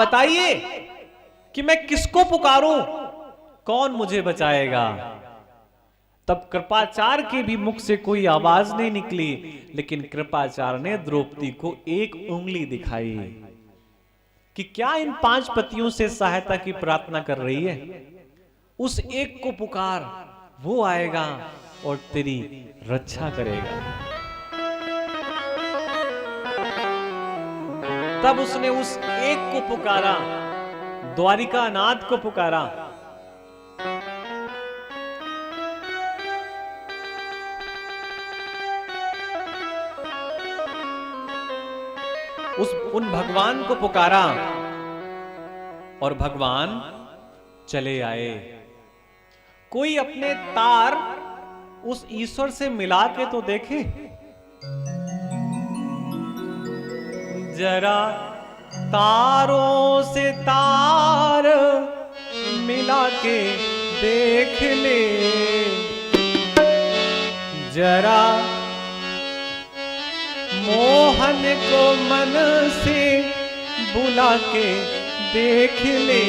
बताइए कि मैं किसको पुकारूं, कौन मुझे बचाएगा। तब कृपाचार्य के भी मुख से कोई आवाज नहीं निकली, लेकिन कृपाचार्य ने द्रौपदी को एक उंगली दिखाई कि क्या इन 5 पतियों से सहायता की प्रार्थना कर रही है, उस एक को पुकार, वो आएगा और तेरी रक्षा करेगा। तब उसने उस एक को पुकारा, द्वारिका नाथ को पुकारा। उन भगवान को पुकारा और भगवान चले आए। कोई अपने तार उस ईश्वर से मिला के तो देखे। जरा तारों से तार मिला के देख ले, जरा मोहन को मन से बुला के देख ले।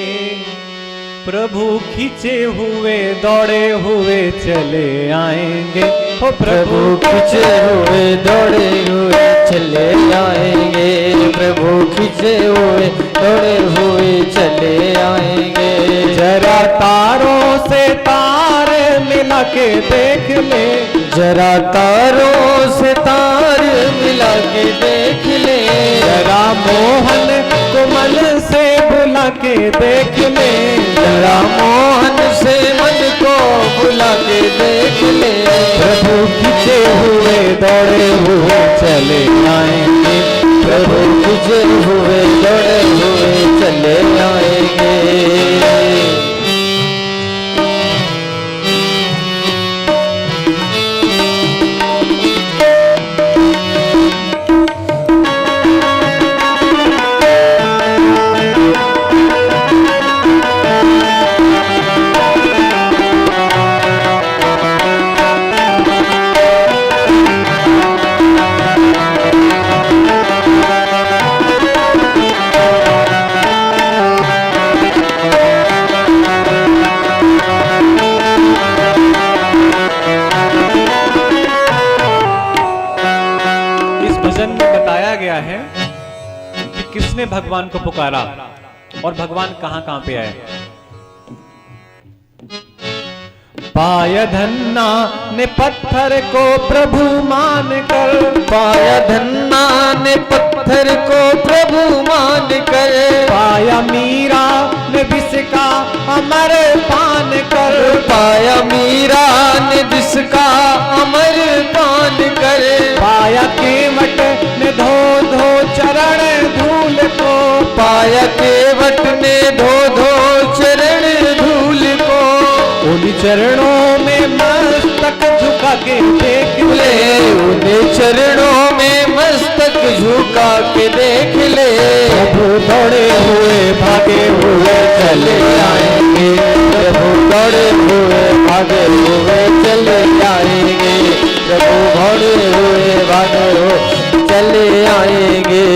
प्रभु खींचे हुए दौड़े हुए चले आएंगे, हो प्रभु खींचे हुए दौड़े हुए चले आएंगे, प्रभु खींचे हुए दौड़े हुए चले आएंगे। जरा तारों से तार मिला के देख ले, जरा तारों से तार मिला के देख ले। जरा मोहन को मन से बुला के देख ले, जरा मोहन से मन को बुला के देख ले। प्रभु खींचे हुए दौड़े हुए चले आएंगे, प्रभु खींचे हुए दौड़े हुए चले आएंगे। किसने भगवान को पुकारा और भगवान कहां पे आए। पाया धन्ना ने पत्थर को प्रभु मान कर, पाया धन्ना ने पत्थर को प्रभु मान कर। पाया मीरा ने विष का अमर पान कर, पाया मीरा ने विष का अमर पान कर। पाया केवट ने धो धो चरण धूल को, पाया केवट ने धो धो चरण धूल को। उन चरणों में मस्तक झुका के देख ले, उन चरणों में मस्तक झुका के देख ले। प्रभु दौड़े हुए भागे हुए चले आएंगे, प्रभु दौड़े हुए भागे हुए चले आएंगे, प्रभु दौड़े हुए भागे हुए चले आएंगे।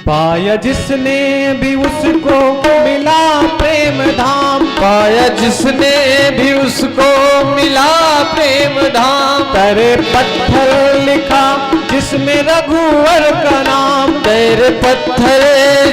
पाया जिसने भी उसको मिला प्रेम धाम, पाया जिसने भी उसको मिला प्रेम धाम। तेरे पत्थर लिखा जिसमें रघुवर का नाम, तेरे पत्थर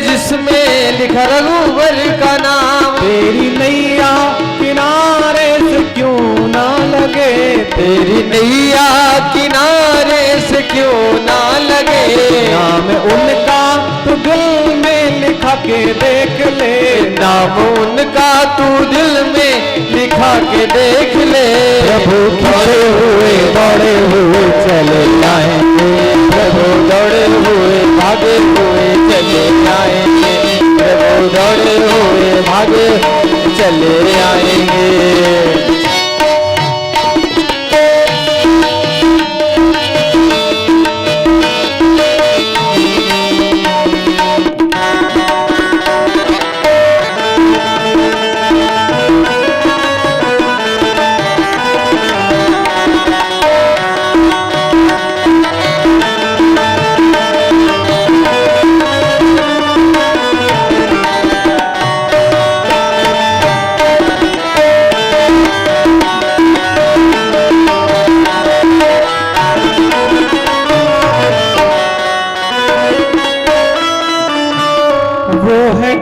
जिसमें लिखा रघुवर का नाम। तेरी नैया किनारे से क्यों ना लगे, तेरी नैया किनारे से क्यों ना लगे। नाम उनका तू दिल में लिखा के देख ले, नाम उनका तू दिल में लिखा के देख ले। प्रभु खिंचे हुए दौड़े हुए चले आएंगे, प्रभु दौड़े हुए भागे हुए चले आएंगे, प्रभु दौड़े हुए भागे चले आएंगे।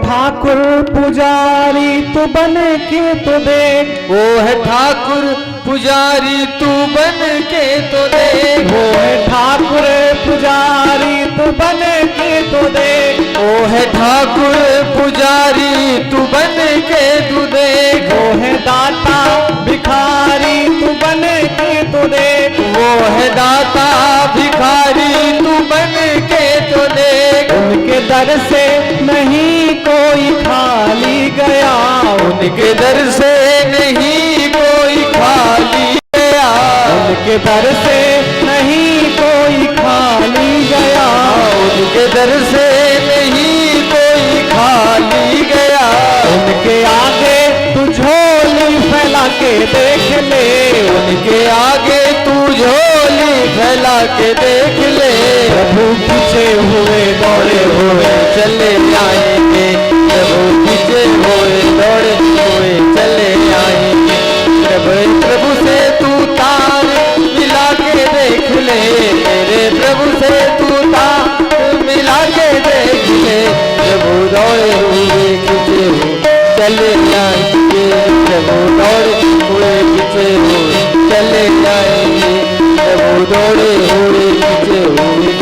ठाकुर पुजारी तू बन के तो देख, वो है ठाकुर पुजारी तू बन के तो देख। वो है ठाकुर पुजारी तू बन के तो देख, वो है ठाकुर पुजारी तू बन के तू देख। वो है दाता भिखारी तू बन के तो देख, वो है दाता भिखारी तू बन के तो देख। उनके दर से नहीं कोई खाली गया, उनके दर से नहीं कोई खाली गया। उनके दर से नहीं कोई खाली गया, उनके दर से नहीं कोई खाली गया। उनके आगे तू झोली फैला के देख ले, उनके आगे तू झोली फैला के देख ले। प्रभु पीछे हुए दौड़े हुए चले आएंगे, प्रभु पीछे हुए दौड़े हुए चले आएंगे। प्रभु से तू तार मिला के देख ले, मेरे प्रभु से तू तार मिला के देख ले। प्रभु दौड़े हुए पीछे हुए चले आएंगे, प्रभु दौड़े हुए पीछे हुए चले आएंगे, प्रभु दौड़े हुए पीछे हुए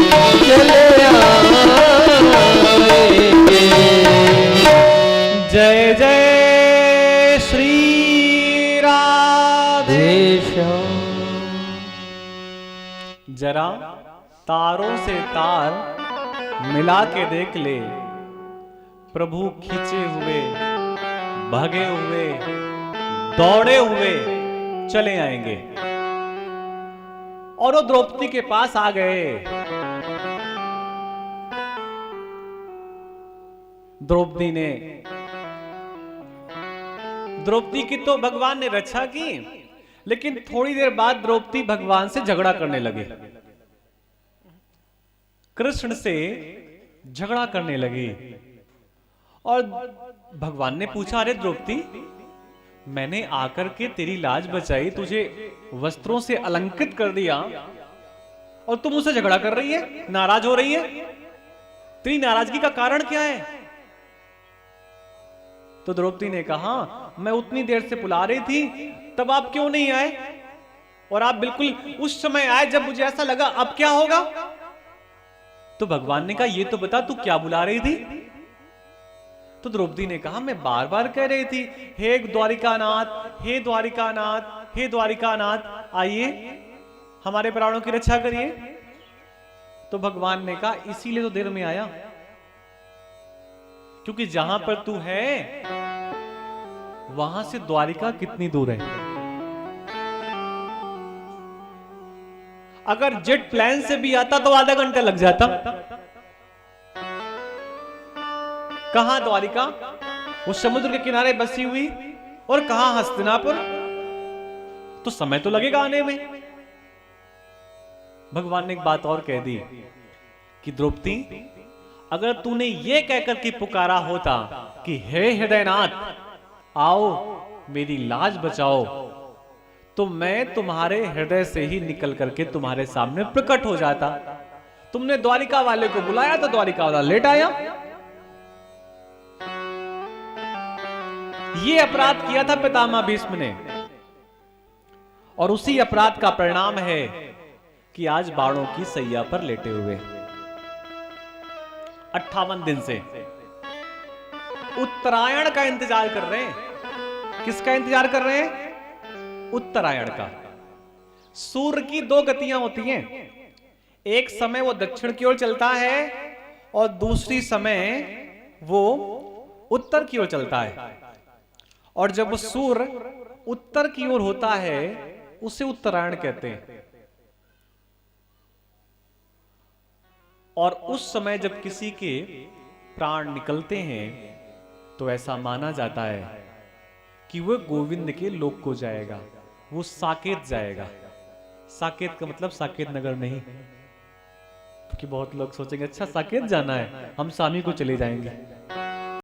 चले आएंगे। जय जय श्री राधे। जरा तारों से तार मिला के देख ले, प्रभु खींचे हुए भागे हुए दौड़े हुए चले आएंगे। और वो द्रौपदी के पास आ गए। द्रौपदी की तो भगवान ने रक्षा की, लेकिन थोड़ी देर बाद द्रौपदी भगवान से झगड़ा करने लगी, कृष्ण से झगड़ा करने लगी। और भगवान ने पूछा, अरे द्रौपदी, मैंने आकर के तेरी लाज बचाई, तुझे वस्त्रों से अलंकृत कर दिया, और तुम मुझसे झगड़ा कर रही है, नाराज हो रही है। तेरी नाराजगी का कारण क्या है? तो द्रौपदी ने कहा, मैं उतनी देर से बुला रही थी, तब आप क्यों नहीं आए? और आप बिल्कुल उस समय आए जब मुझे ऐसा लगा, अब क्या होगा? तो भगवान ने कहा, ये तो बता, तू क्या बुला रही थी? तो द्रौपदी ने कहा, मैं बार बार कह रही थी, हे द्वारिकानाथ, हे द्वारिकानाथ, हे द्वारिकानाथ, आइए हमारे प्राणों की रक्षा करिए। तो भगवान ने कहा, इसीलिए तो देर में आया, क्योंकि जहां पर तू है वहां से द्वारिका कितनी दूर है। अगर जेट प्लेन से भी आता तो आधा घंटा लग जाता। कहां द्वारिका? वो समुद्र के किनारे बसी हुई, और कहां हस्तिनापुर? तो समय तो लगेगा आने में। भगवान ने एक बात और कह दी कि द्रौपदी, अगर तूने ये कहकर के पुकारा होता कि हे हृदयनाथ, आओ मेरी लाज बचाओ, तो मैं तुम्हारे हृदय से ही निकल करके तुम्हारे सामने प्रकट हो जाता। तुमने द्वारिका वाले को बुलाया तो द्वारिका वाला लेट आया। ये अपराध किया था पितामह भीष्म ने, और उसी अपराध का परिणाम है कि आज बाणों की सैया पर लेटे हुए 58 दिन से उत्तरायण का इंतजार कर रहे हैं। किसका इंतजार कर रहे हैं? उत्तरायण का। सूर्य की दो गतियां होती हैं, एक समय वो दक्षिण की ओर चलता है और दूसरी समय वो उत्तर की ओर चलता है। और जब वो सूर्य उत्तर की ओर होता है उसे उत्तरायण कहते हैं। और उस समय जब किसी के प्राण निकलते हैं तो ऐसा माना जाता है कि वह गोविंद के लोक को जाएगा, वो साकेत जाएगा। साकेत का मतलब साकेत नगर नहीं, क्योंकि बहुत लोग सोचेंगे अच्छा साकेत जाना है, हम स्वामी को चले जाएंगे।